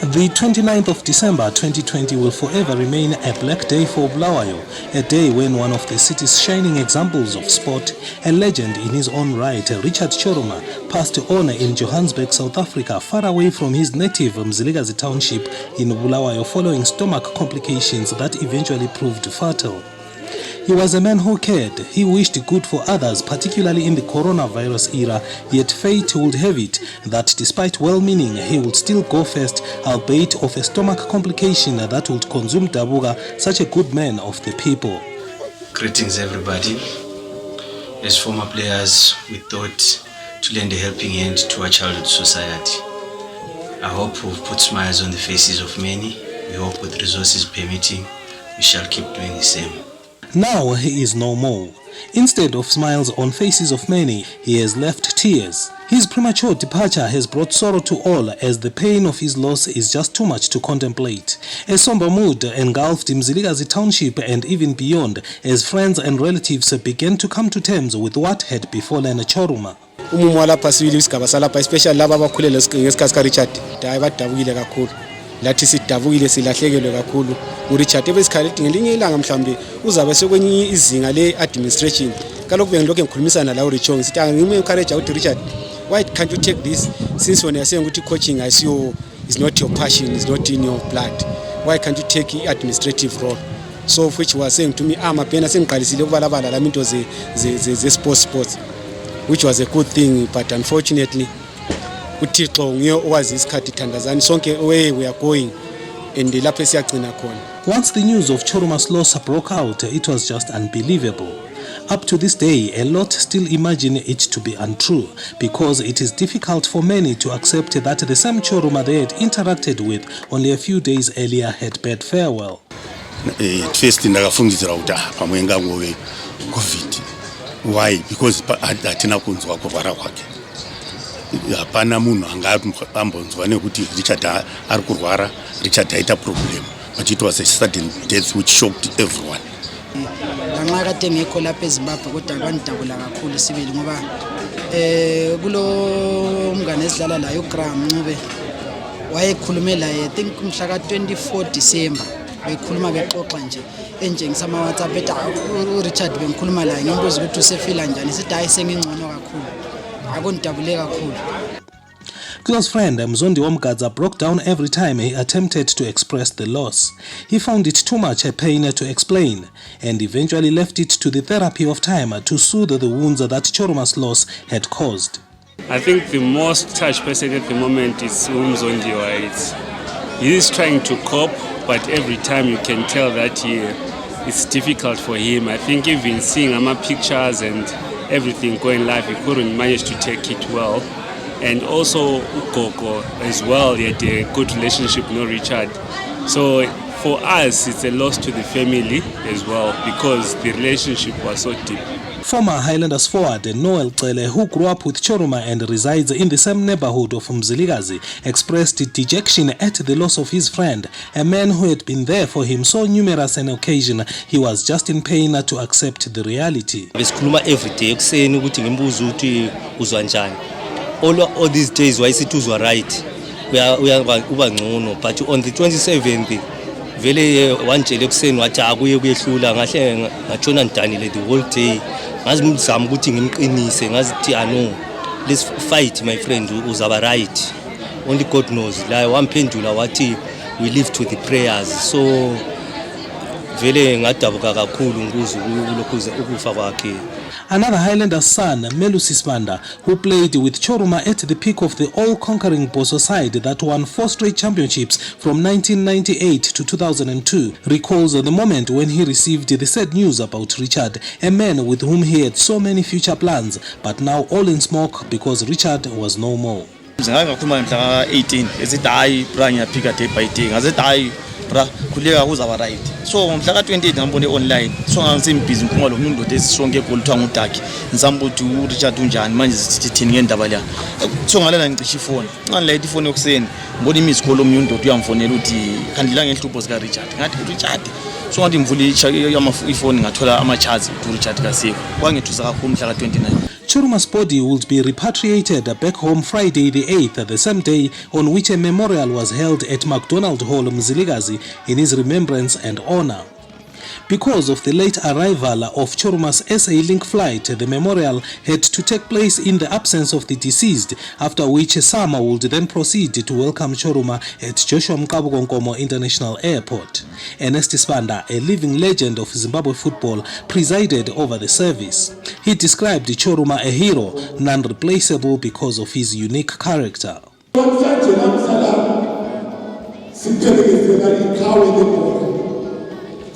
The 29th of December 2020 will forever remain a black day for Bulawayo, a day when one of the city's shining examples of sport, a legend in his own right, Richard Choruma, passed on in Johannesburg, South Africa, far away from his native Mzilikazi township in Bulawayo following stomach complications that eventually proved fatal. He was a man who cared. He wished good for others, particularly in the coronavirus era, yet fate would have it that despite well-meaning, he would still go first, albeit of a stomach complication that would consume Dabuga, such a good man of the people. Greetings everybody. As former players, we thought to lend a helping hand to our childhood society. I hope we've put smiles on the faces of many. We hope with resources permitting, we shall keep doing the same. Now he is no more. Instead of smiles on faces of many, he has left tears. His premature departure has brought sorrow to all, as the pain of his loss is just too much to contemplate. A somber mood engulfed Mzilikazi township and even beyond, as friends and relatives began to come to terms with what had befallen Choruma. Especially laba abakhulele ngesikhathi ka Richard bayadabukile kakhulu. Lathi sidabukile silahlekelwe kakhulu uRichard ebesikhaleti ngelinye ilanga mhlambe uzabe sekwenye izinga le-administration kaloku bengilokho ngikhulumisana la uRichong sithi ngime encourage ukuthi Richard, why can't you take this, since when you're saying ukuthi coaching is not your passion, is not in your blood, why can't you take administrative role? So which was saying to me amapena sengiqalisile ukubalabala lami into ze sports, which was a good thing, but unfortunately uThixo nguye owazi isikhathi thandazani sonke where we are going and lapho siyagcina khona. Once the news of Choruma's loss broke out, it was just unbelievable. Up to this day, a lot still imagine it to be untrue, because it is difficult for many to accept that the same Choruma they had interacted with only a few days earlier had bid farewell. First ndakafungizira uta pamwe ngangove COVID. Why? Because atina kunzwa kurwara kwake. Hapana munhu angambonzwa nekuti Richard ari kurwara, Richard aita problem, but it was a sudden death which shocked everyone. Lanxa kade ngekho lapha eZimbabwe kodwa kwandidabula kakhulu sibili ngoba kulo mngane esidlala la uGram Ncube wayekhulume la I think umhla ka24 December bekhuluma bexoxa nje enjengisama WhatsApp ethi uRichard bengikhuluma la ngimbuza ukuthi usefila njani sithi hayi sengingcono kakhulu akondidabule kakhulu. Close friend Mzondi Womgadza broke down every time he attempted to express the loss. He found it too much a pain to explain and eventually left it to the therapy of time to soothe the wounds that Choruma's loss had caused. I think the most touched person at the moment is Mzondi. He is trying to cope, but every time you can tell that it's difficult for him. I think even seeing my pictures and everything going live, he couldn't manage to take it well. And also Ukoko as well, he had a good relationship with Richard. So for us, it's a loss to the family as well, because the relationship was so deep. Former Highlanders forward Noel Cele, who grew up with Choruma and resides in the same neighborhood of Mzilikazi, expressed dejection at the loss of his friend, a man who had been there for him so numerous an occasion. He was just in pain to accept the reality. Besikhuluma every day ekuseni ukuthi ngimbuza ukuthi uzwa njani. All these days why sithi uzwa right. Uba ngcono, but on the 27th vele wanjele ekuseni wathi akuye kuyehlula ngahle ngajona ndanile the whole day. Ngazimzama ukuthi ngimqinise ngazithi ano, let's fight my friend, uzaba right. Only God knows. La wamphendula wathi we live to the prayers. So vele ngadabuka kakhulu ngikuzwa lokho ukufa kwakhe. Another Highlanders son, Melusi Sibanda, who played with Choruma at the peak of the all-conquering Boso side that won 4 straight championships from 1998 to 2002, recalls the moment when he received the sad news about Richard, a man with whom he had so many future plans, but now all in smoke because Richard was no more. Ngakhuluma mhla ka18 esithi hayi bra ngiyaphika day by day ngazithi hayi bra khuleka kuzaba right. So mhla ka28 ngambone online, so ngisimbizi ngiphuma lo muntu esishonke egoli thwa ngudaki ngizamba ukuthi uRichard unjani manje sithi thini ngendaba la. So ngalana ngicisha ifoni ngilayitha ifoni yokuseni ngibona imiss call omnye umuntu uyamfonela ukuthi khandila ngehlupho sika Richard, ngathi Richard, so ngathi ngivula ifoni ngathola ama charts uRichard kaSiko kwangithusa kakhulu mhla ka29. Choruma's body would be repatriated back home Friday the 8th, the same day on which a memorial was held at McDonald Hall, Mzilikazi, in his remembrance and honor. Because of the late arrival of Choruma's SA Link flight, the memorial had to take place in the absence of the deceased, after which Sama would then proceed to welcome Choruma at Joshua Mqabu Nkomo International Airport. Ernest Sibanda, a living legend of Zimbabwe football, presided over the service. He described Choruma a hero, non-replaceable because of his unique character.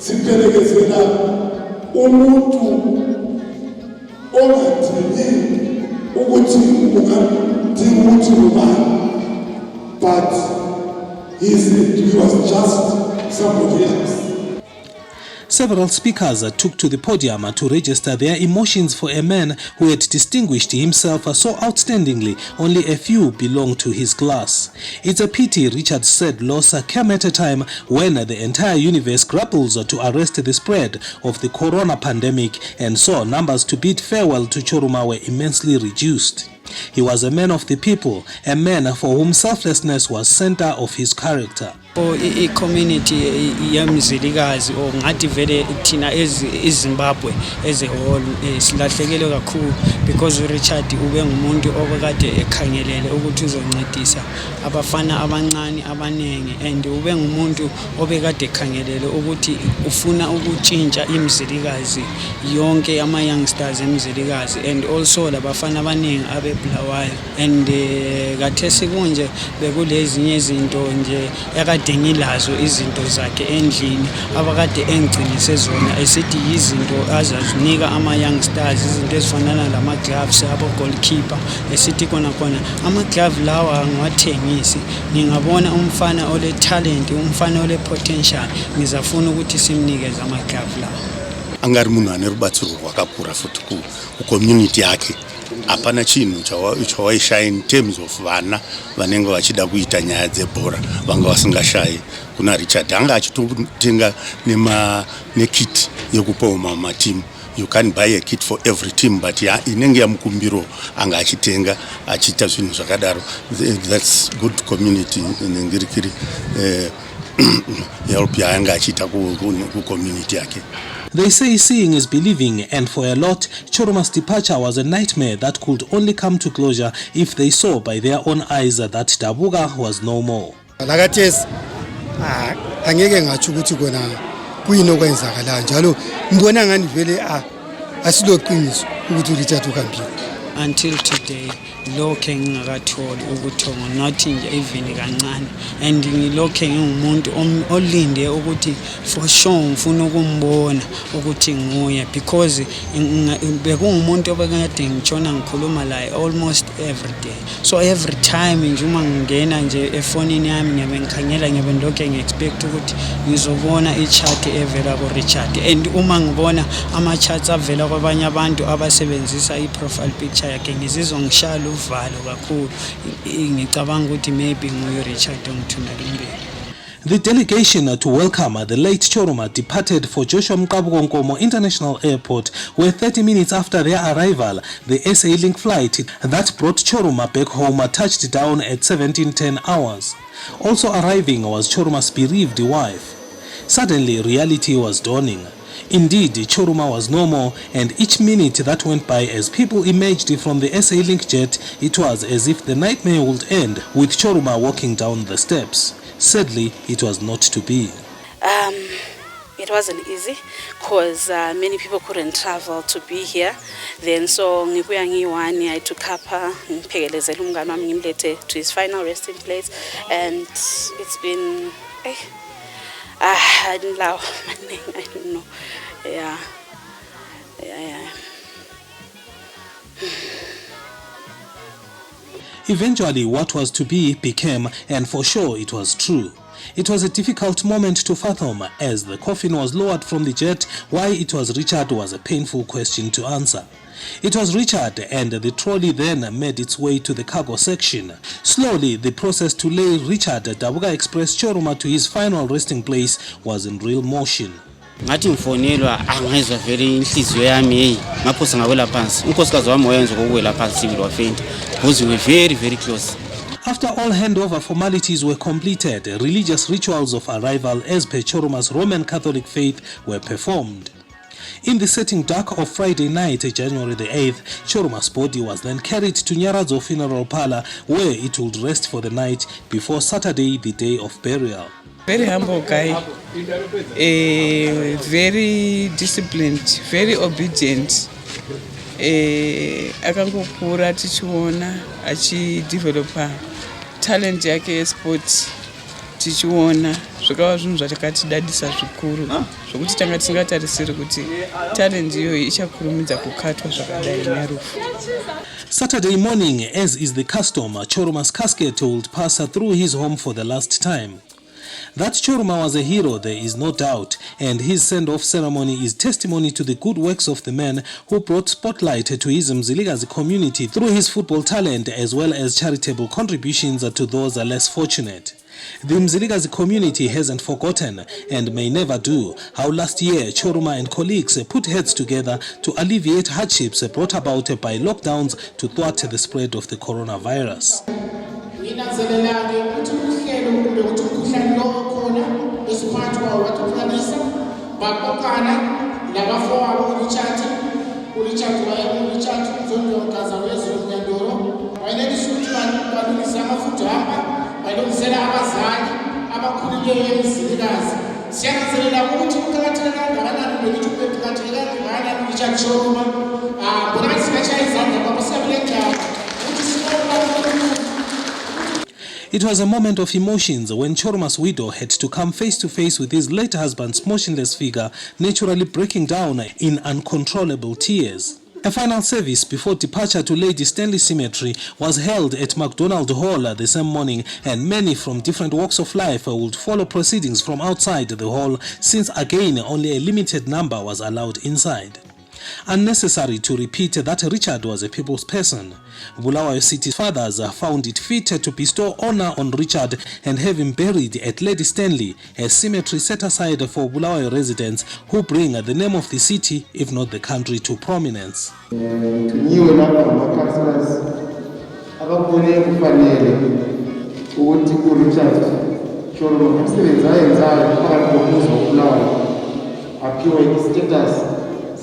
Siphelekezela umuntu ongadini ukuthi ungadinga ukuthi ubani, but he was just somebody else. Several speakers took to the podium to register their emotions for a man who had distinguished himself so outstandingly. Only a few belonged to his class. It's a pity, Richard said, loss came at a time when the entire universe grapples to arrest the spread of the corona pandemic, and so numbers to bid farewell to Choruma were immensely reduced. He was a man of the people, a man for whom selflessness was center of his character. I-community yemzilikazi ngathi vele thina eZimbabwe as a whole silahlekele kakhulu because Richard ube ngumuntu obekade ekhangelele ukuthi uzoncedisa abafana abancane abanengi, and ube ngumuntu obekade ekhangelele ukuthi ufuna ukutshintsha imzilikazi yonke ama youngsters emzilikazi, and also labafana abanengi abebulawayo, and kathesi kunje bekulezinye izinto nje dengilazo izinto zakhe endlini abakade engcinise zona esithi izinto azazinika ama youngsters, izinto ezifanana lama gloves abo goalkeeper, esithi kona ama glove lawa ngiwathengisi, ngingabona umfana ole talent, umfana ole potential, ngizafuna ukuthi simnikeze ama glove lawa. Angari munhu ane rubatsiro rwakakura futi ku community yake. Hapana chinhu chawaishaya in terms of vana vanenge vachida kuita nyaya dzebhora vanga vasingashayi. Kuna Richard anga achitotenga nekit yekupawo matimu. You can't buy a kit for every team, but inenge yamukumbiro anga achitenga achiita zvinhu zvakadaro. That's good community nengirikiri help yaanga achiita ku community yake. They say seeing is believing, and for a lot, Choruma's departure was a nightmare that could only come to closure if they saw by their own eyes that Dabuga was no more. Lakathesi angeke ngathi ukuthi kona kuyinokwenzakala njalo ngibona ngani vele asiloqiniso ukuthi Richard ukhambile. Until today lokhe ngingakatholi ukuthonga, not nje even kancane, and ngilokhe ngingumuntu olinde ukuthi for sure ngifuna ukumbona ukuthi nguye, because bekungumuntu obekade ngitshona ngikhuluma laye almost every day. So every time nje uma ngingena nje efonini yami ngiyabe ngikhangela, ngiyabe ndokhe ngiexpect ukuthi ngizobona i-chat evela ku Richard, and uma ngibona ama chats avela kwabanye abantu abasebenzisa i-profile picture yakhe ngizizwa ngishaya uvalo kakhulu, ngicabanga ukuthi maybe nguye Richard ongithumela imbele. The delegation to welcome the late Choruma departed for Joshua Mqabu Nkomo International Airport, where 30 minutes after their arrival, the SA Link flight that brought Choruma back home touched down at 17:10 hours. Also arriving was Choruma's bereaved wife. Suddenly, reality was dawning. Indeed, Choruma was no more, and each minute that went by as people emerged from the SA Link jet, it was as if the nightmare would end with Choruma walking down the steps. Sadly, it was not to be. It wasn't easy because many people couldn't travel to be here. Then so ngibuya ngiyi-1 I took up ngiphekelezela umngane wami ngimlethe to his final resting place, and it's been I don't know. Yeah. Eventually, what was to be became, and for sure it was true. It was a difficult moment to fathom as the coffin was lowered from the jet. Why it was Richard was a painful question to answer. It was Richard, and the trolley then made its way to the cargo section. Slowly, the process to lay Richard Dabuga Express Choruma to his final resting place was in real motion. ngathi ngifonelwa angezwa vele inhliziyo yami hey ngaphosa ngawela phansi unkosikazi wami wayenza kokuwela phansi sibili wafenta because we were very very close. After all handover formalities were completed, religious rituals of arrival as per Choruma's Roman Catholic faith were performed. In the setting dark of Friday night, January the 8th, Choruma's body was then carried to Nyaradzo Funeral Parlor where it would rest for the night before Saturday, the day of burial. Very humble guy, very disciplined, very obedient. Akangokura tichiona achidevelopa talent yake yesport tichiona zvakava zvinhu zvatakatidadisa zvikuru zvokuti tanga tisingatarisiri kuti talent iyoyo ichakurumidza kukatwa zvakadai nerufu. Saturday morning, as is the custom, Choruma's casket would pass through his home for the last time. That Choruma was a hero, there is no doubt, and his send-off ceremony is testimony to the good works of the man who brought spotlight to his Mzilikazi community through his football talent as well as charitable contributions to those less fortunate. The Mzilikazi community hasn't forgotten and may never do how last year Choruma and colleagues put heads together to alleviate hardships brought about by lockdowns to thwart the spread of the coronavirus. It was a moment of emotions when Choruma's widow had to come face to face with his late husband's motionless figure, naturally breaking down in uncontrollable tears. A final service before departure to Lady Stanley Cemetery was held at McDonald Hall the same morning, and many from different walks of life would follow proceedings from outside the hall, since again only a limited number was allowed inside. Unnecessary to repeat that Richard was a people's person. Bulawayo City's fathers found it fit to bestow honor on Richard and have him buried at Lady Stanley, a cemetery set aside for Bulawayo residents who bring the name of the city, if not the country, to prominence.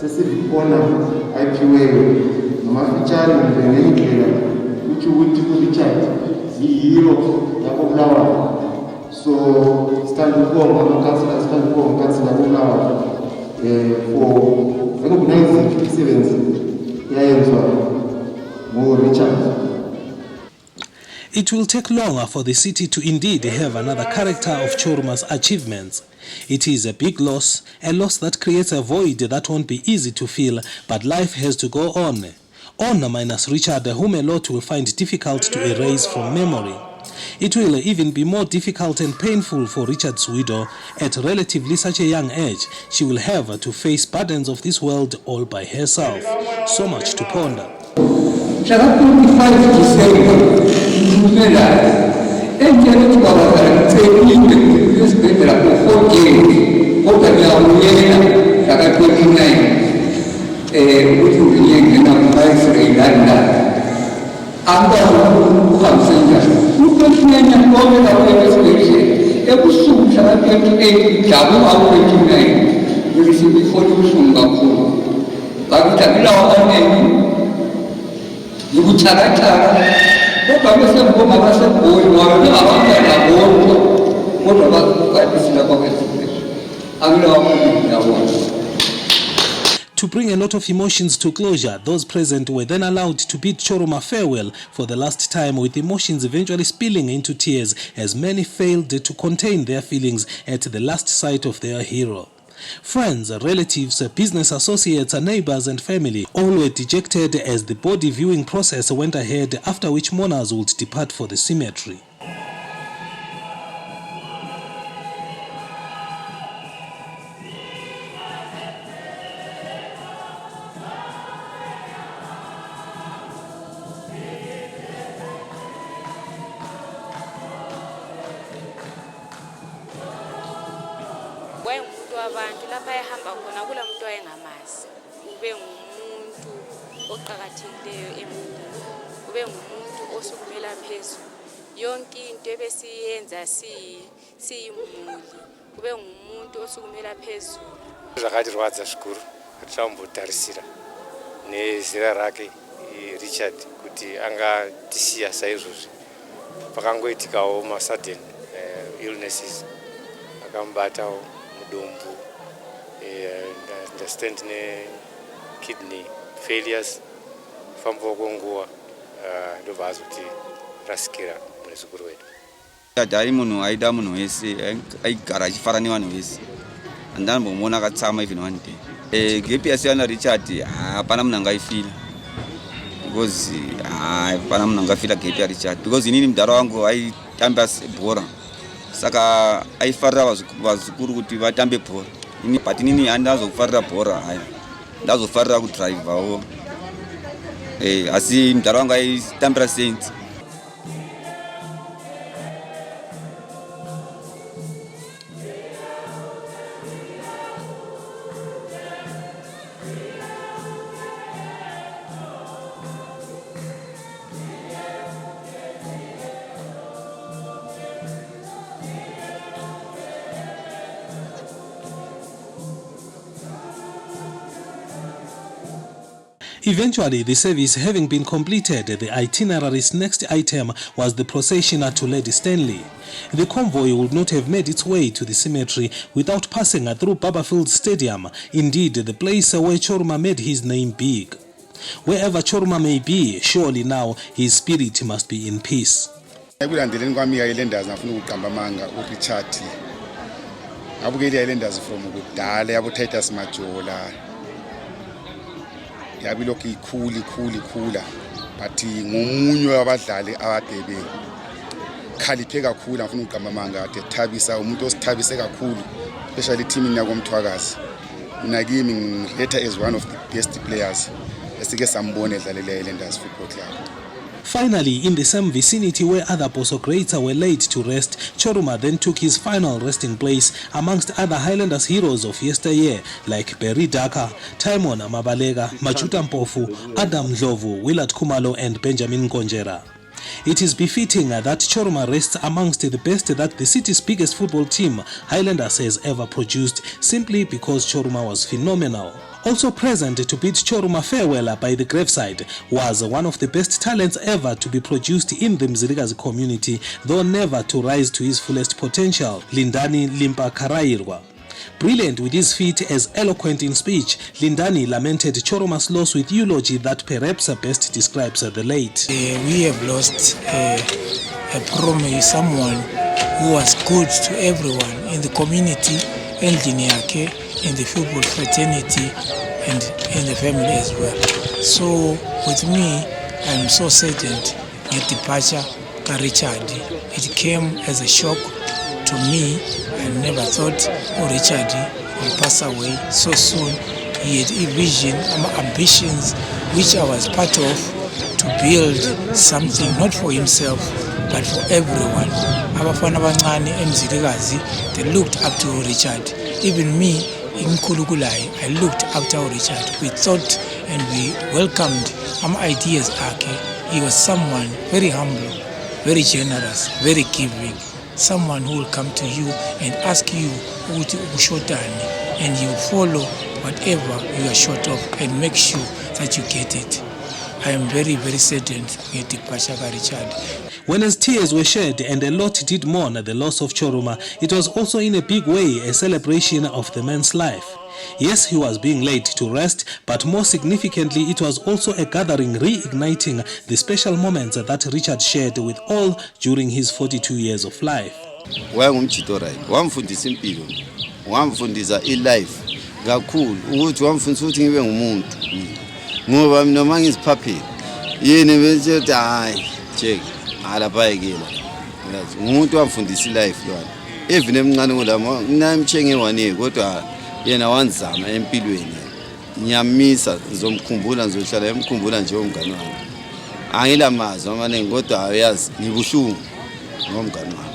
sesibona ayiphiweyo namafitshane ngendlela uthi kuRichard zihero yabo Bulawayo. So stand ukubonga amakhansela, stand ukubonga kansela Bulawayo for recognizing imisebenzi yayenzwa ngoRichard. It will take longer for the city to indeed have another character of Choruma's achievements. It is a big loss, a loss that creates a void that won't be easy to fill, but life has to go on. On minus Richard, whom a lot will find difficult to erase from memory. It will even be more difficult and painful for Richard's widow. At relatively such a young age, she will have to face burdens of this world all by herself. So much to ponder. 25 December, engineering was taking this paper for 4 days. What are you doing? 29. Which will be in a price in London. I'm going to say that. Who can name and call it out of this? It was soon 28, double out 29. You receive before you soon go home. But it's a law Yucharatara, what I was a woman, I was a boy, or a boy, what about this level of To bring a lot of emotions to closure, those present were then allowed to bid Choruma farewell for the last time, with emotions eventually spilling into tears as many failed to contain their feelings at the last sight of their hero. Friends, relatives, business associates, neighbors and family all were dejected as the body viewing process went ahead, after which mourners would depart for the cemetery. abantu lapha ehamba khona kula muntu wayengamazi ube ngumuntu oqhakathekileyo emntwini ube ngumuntu osukumela phezulu yonke into ebesiyenza siyimuli ube ngumuntu osukumela phezulu zvakatirwadza zvikuru tambotarisira nezera rake Richard kuti angatisiya saizvozvi pakangoitikawo masudden illnesses akambatawo mudumbu understand kidney failures fambo kwenguva ndobva azoti rasikira mune zukuru wedu. Dari munhu aida munhu wese aigara achifara nevanhu vese andambomuona akatsama even one day. Gap yasiyana Richard hapana munhu angaifila because hapana munhu angafila gap yaRichard because inini mudhara wangu aitamba bhora saka aifarira vazukuru kuti vatambe bhora but inini handazofarira bhora haya ndazofarira kudrivawo asi mudhara wangu aitambira Saints. Eventually, the service having been completed, the itinerary's next item was the procession to Lady Stanley. The convoy would not have made its way to the cemetery without passing through Barberfield Stadium, indeed the place where Choruma made his name big. Wherever Choruma may be, surely now his spirit must be in peace. Ekulandeleni kwami Highlanders ngafuna ukuqamba amanga uRichard. Abukeli Highlanders from kudala yabo Titus Majola. Yabilokhu ikhula but ngomunye wabadlali abadebe khaliphe kakhulu afuna uqamba amanga athethabisa umuntu osithabise kakhulu especially team yakomthwakazi mina kimi ngileta as one of the best players esike sambone edlalela Highlanders football club. Finally, in the same vicinity where other Boso greats were laid to rest, Choruma then took his final resting place amongst other Highlanders heroes of yesteryear like Barry Daka, Timon Mabalega, Majuta Mpofu, Adam Ndlovu, Willard Kumalo and Benjamin Nkonjera. It is befitting that Choruma rests amongst the best that the city's biggest football team, Highlanders, has ever produced, simply because Choruma was phenomenal. Also present to bid Choruma farewell by the graveside was one of the best talents ever to be produced in the Mzilikazi community, though never to rise to his fullest potential, Lindani Limpa Karairwa. Brilliant with his feet as eloquent in speech, Lindani lamented Choruma's loss with eulogy that perhaps best describes the late. We have lost someone who was good to everyone in the community, in the football fraternity and in the family as well. So with me, I'm so saddened at departure of Richard. It came as a shock to me. I never thought Richard would pass away so soon. He had a vision, ambitions, which I was part of, to build something not for himself but for everyone. Abafana abancane eMzilikazi, they looked up to Richard. Even me, I looked up to Richard. We thought and we welcomed ideas. He was someone very humble, very generous, very giving. Someone who will come to you and ask you and you follow whatever you are short of and make sure that you get it. I am very, very saddened with the departure of Richard. When as tears were shed and a lot did mourn the loss of Choruma, it was also in a big way a celebration of the man's life. Yes, he was being laid to rest, but more significantly, it was also a gathering reigniting the special moments that Richard shared with all during his 42 years of life. Wamfundisa impilo, wamfundisa ilife kakhulu ukuthi wamfundisa ukuthi ngibe ngumuntu ngoba mina mangiziphaphile yini bese hayi check alabayekela umuntu wamfundisa ilife yona even emncane ngolama nginamchenge wane kodwa yena wanzama empilweni ngiyamisa ngizomkhumbula ngizohlala emkhumbula nje umngane wami angilamazi amaningi kodwa ayazi ngibuhlungu ngomngane wami.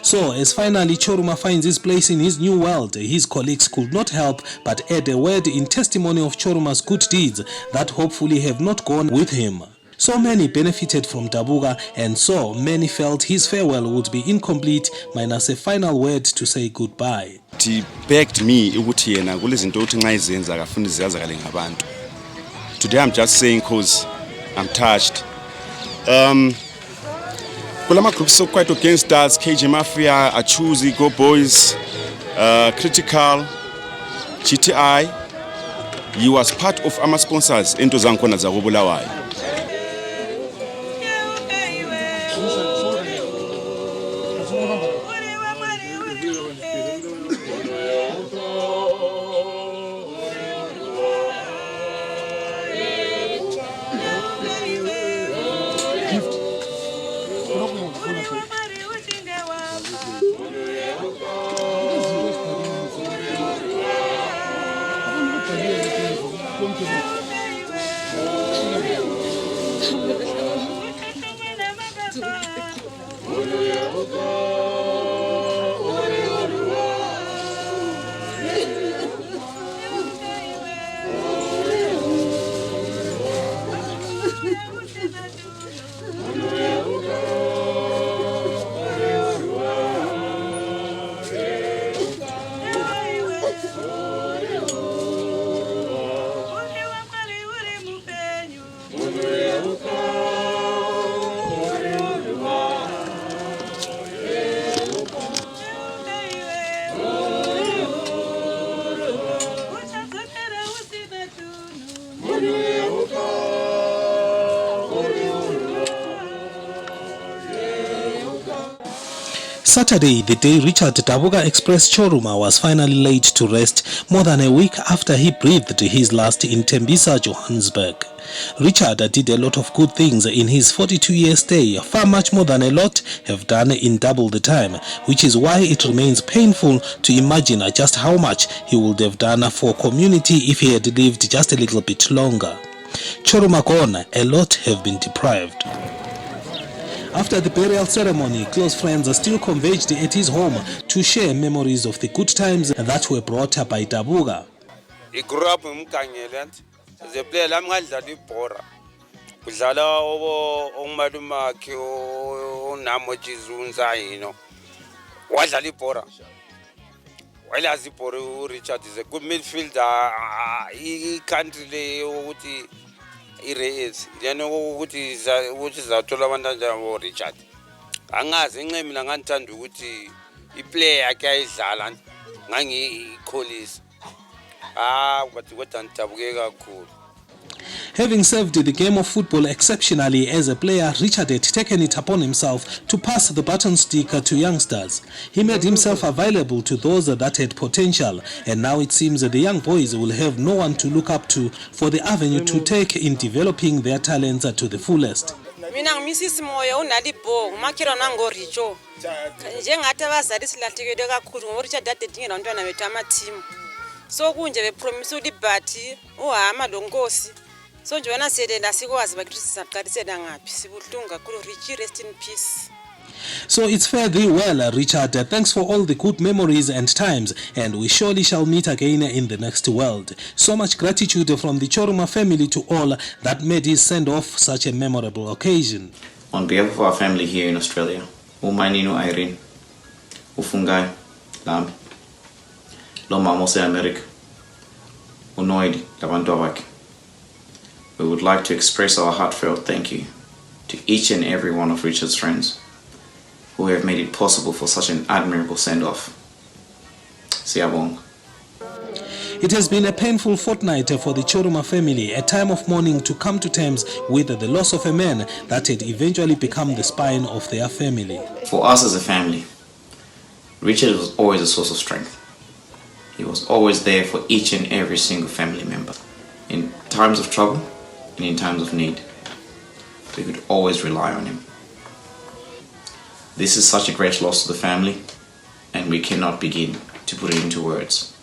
So, as finally Choruma finds his place in his new world, his colleagues could not help but add a word in testimony of Choruma's good deeds that hopefully have not gone with him. So many benefited from Dabuga, and so many felt his farewell would be incomplete minus a final word to say goodbye. He begged me ukuthi yena kulezinto uthi nxa izenza akafuni ziyazakale ngabantu. Today I'm just saying because I'm touched. Kulama groups so quite against us, KJ Mafia, Achuzi, Go Boys, Critical, GTI. He was part of our sponsors into zankona za Bulawayo. Saturday, the day Richard Dabuga Express Choruma was finally laid to rest more than a week after he breathed his last in Tembisa, Johannesburg. Richard did a lot of good things in his 42-year stay, far much more than a lot have done in double the time, which is why it remains painful to imagine just how much he would have done for community if he had lived just a little bit longer. Choruma gone, a lot have been deprived. After the burial ceremony, close friends still converged at his home to share memories of the good times that were brought by Dabuga. He grew up in Mkanyeland. As a player, I'm going to Bora. Kuzala Omadumaki o Namoji Zunza, you know. Wazali Bora. While as Richard is a good midfielder, he can't really. Is you know what is a Tolamanda Richard. Angas England Langantan Duty, he play a guy's island, Nangi Colis. What and Tabuga cool. Having served the game of football exceptionally as a player, Richard had taken it upon himself to pass the baton stick to youngsters. He made himself available to those that had potential, and now it seems that the young boys will have no one to look up to for the avenue to take in developing their talents to the fullest. Mina Mrs. Moyo unalibo makiro nango richo njengathi abazali silahlekele kakhulu ngoba Richard dadedinge abantwana bethu ama team so kunje be promise ulibathi uhama lonkosi so nje wena siyenda sikwazi bakithi sizaqalisela ngapi sibuhlungu kakhulu. Richie, rest in peace. So it's fare thee well, Richard. Thanks for all the good memories and times, and we surely shall meet again in the next world. So much gratitude from the Choruma family to all that made his send-off such a memorable occasion. On behalf of our family here in Australia, Umainino Irene, Ufungai, Lambi, Loma Mose America, Unoidi, Lavandovak, we would like to express our heartfelt thank you to each and every one of Richard's friends who have made it possible for such an admirable send-off. Siyabonga. It has been a painful fortnight for the Choruma family, a time of mourning to come to terms with the loss of a man that had eventually become the spine of their family. For us as a family, Richard was always a source of strength. He was always there for each and every single family member. In times of trouble and in times of need, we could always rely on him. This is such a great loss to the family, and we cannot begin to put it into words.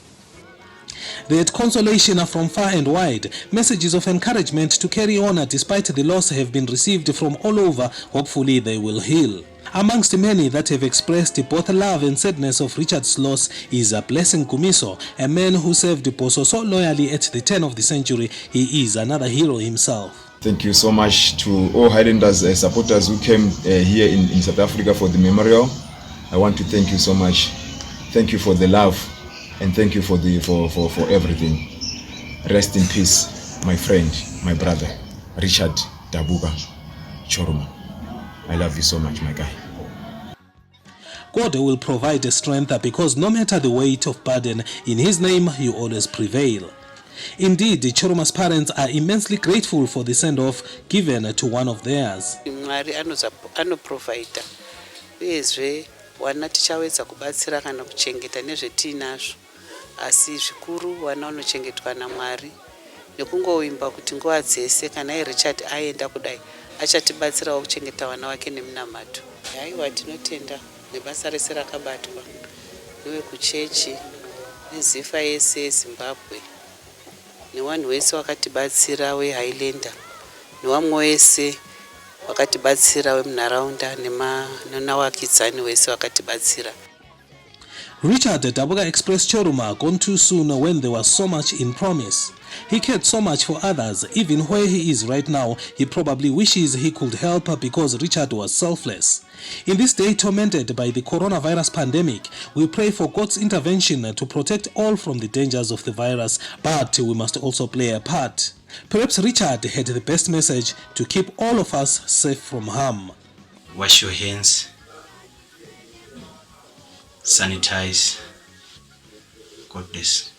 They had consolation from far and wide. Messages of encouragement to carry on despite the loss have been received from all over. Hopefully they will heal. Amongst many that have expressed both love and sadness of Richard's loss is Blessing Kumiso, a man who served Boso so loyally at the turn of the century. He is another hero himself. Thank you so much to all Highlanders supporters who came here in South Africa for the memorial. I want to thank you so much. Thank you for the love and thank you for everything. Rest in peace, my friend, my brother, Richard Dabuga Choruma. I love you so much, my guy. God will provide the strength because no matter the weight of burden, in His name you always prevail. Indeed, Choruma's parents are immensely grateful for the send-off given to one of theirs. Mwari anoprovider uyezve wana tichawedza kubatsira kana kuchengeta nezvetinazvo, asi zvikuru wana unochengetwa naMwari nekungoimba kuti nguva dzese kana Richard aenda kudai achatibatsirawo kuchengeta wana wake nemunamato. Haiwa, tinotenda nebasa rese rakabatwa newekuchechi nezifa yese yeZimbabwe nevanhu vese vakatibatsira weHighlander nevamwe vese vakatibatsira vemunharaunda nenavakidzani vese vakatibatsira. Richard Dabuga expressed Choruma gone too soon when there was so much in promise. He cared so much for others. Even where he is right now, he probably wishes he could help because Richard was selfless. In this day tormented by the coronavirus pandemic, we pray for God's intervention to protect all from the dangers of the virus, but we must also play a part. Perhaps Richard had the best message to keep all of us safe from harm. Wash your hands, sanitize. God bless.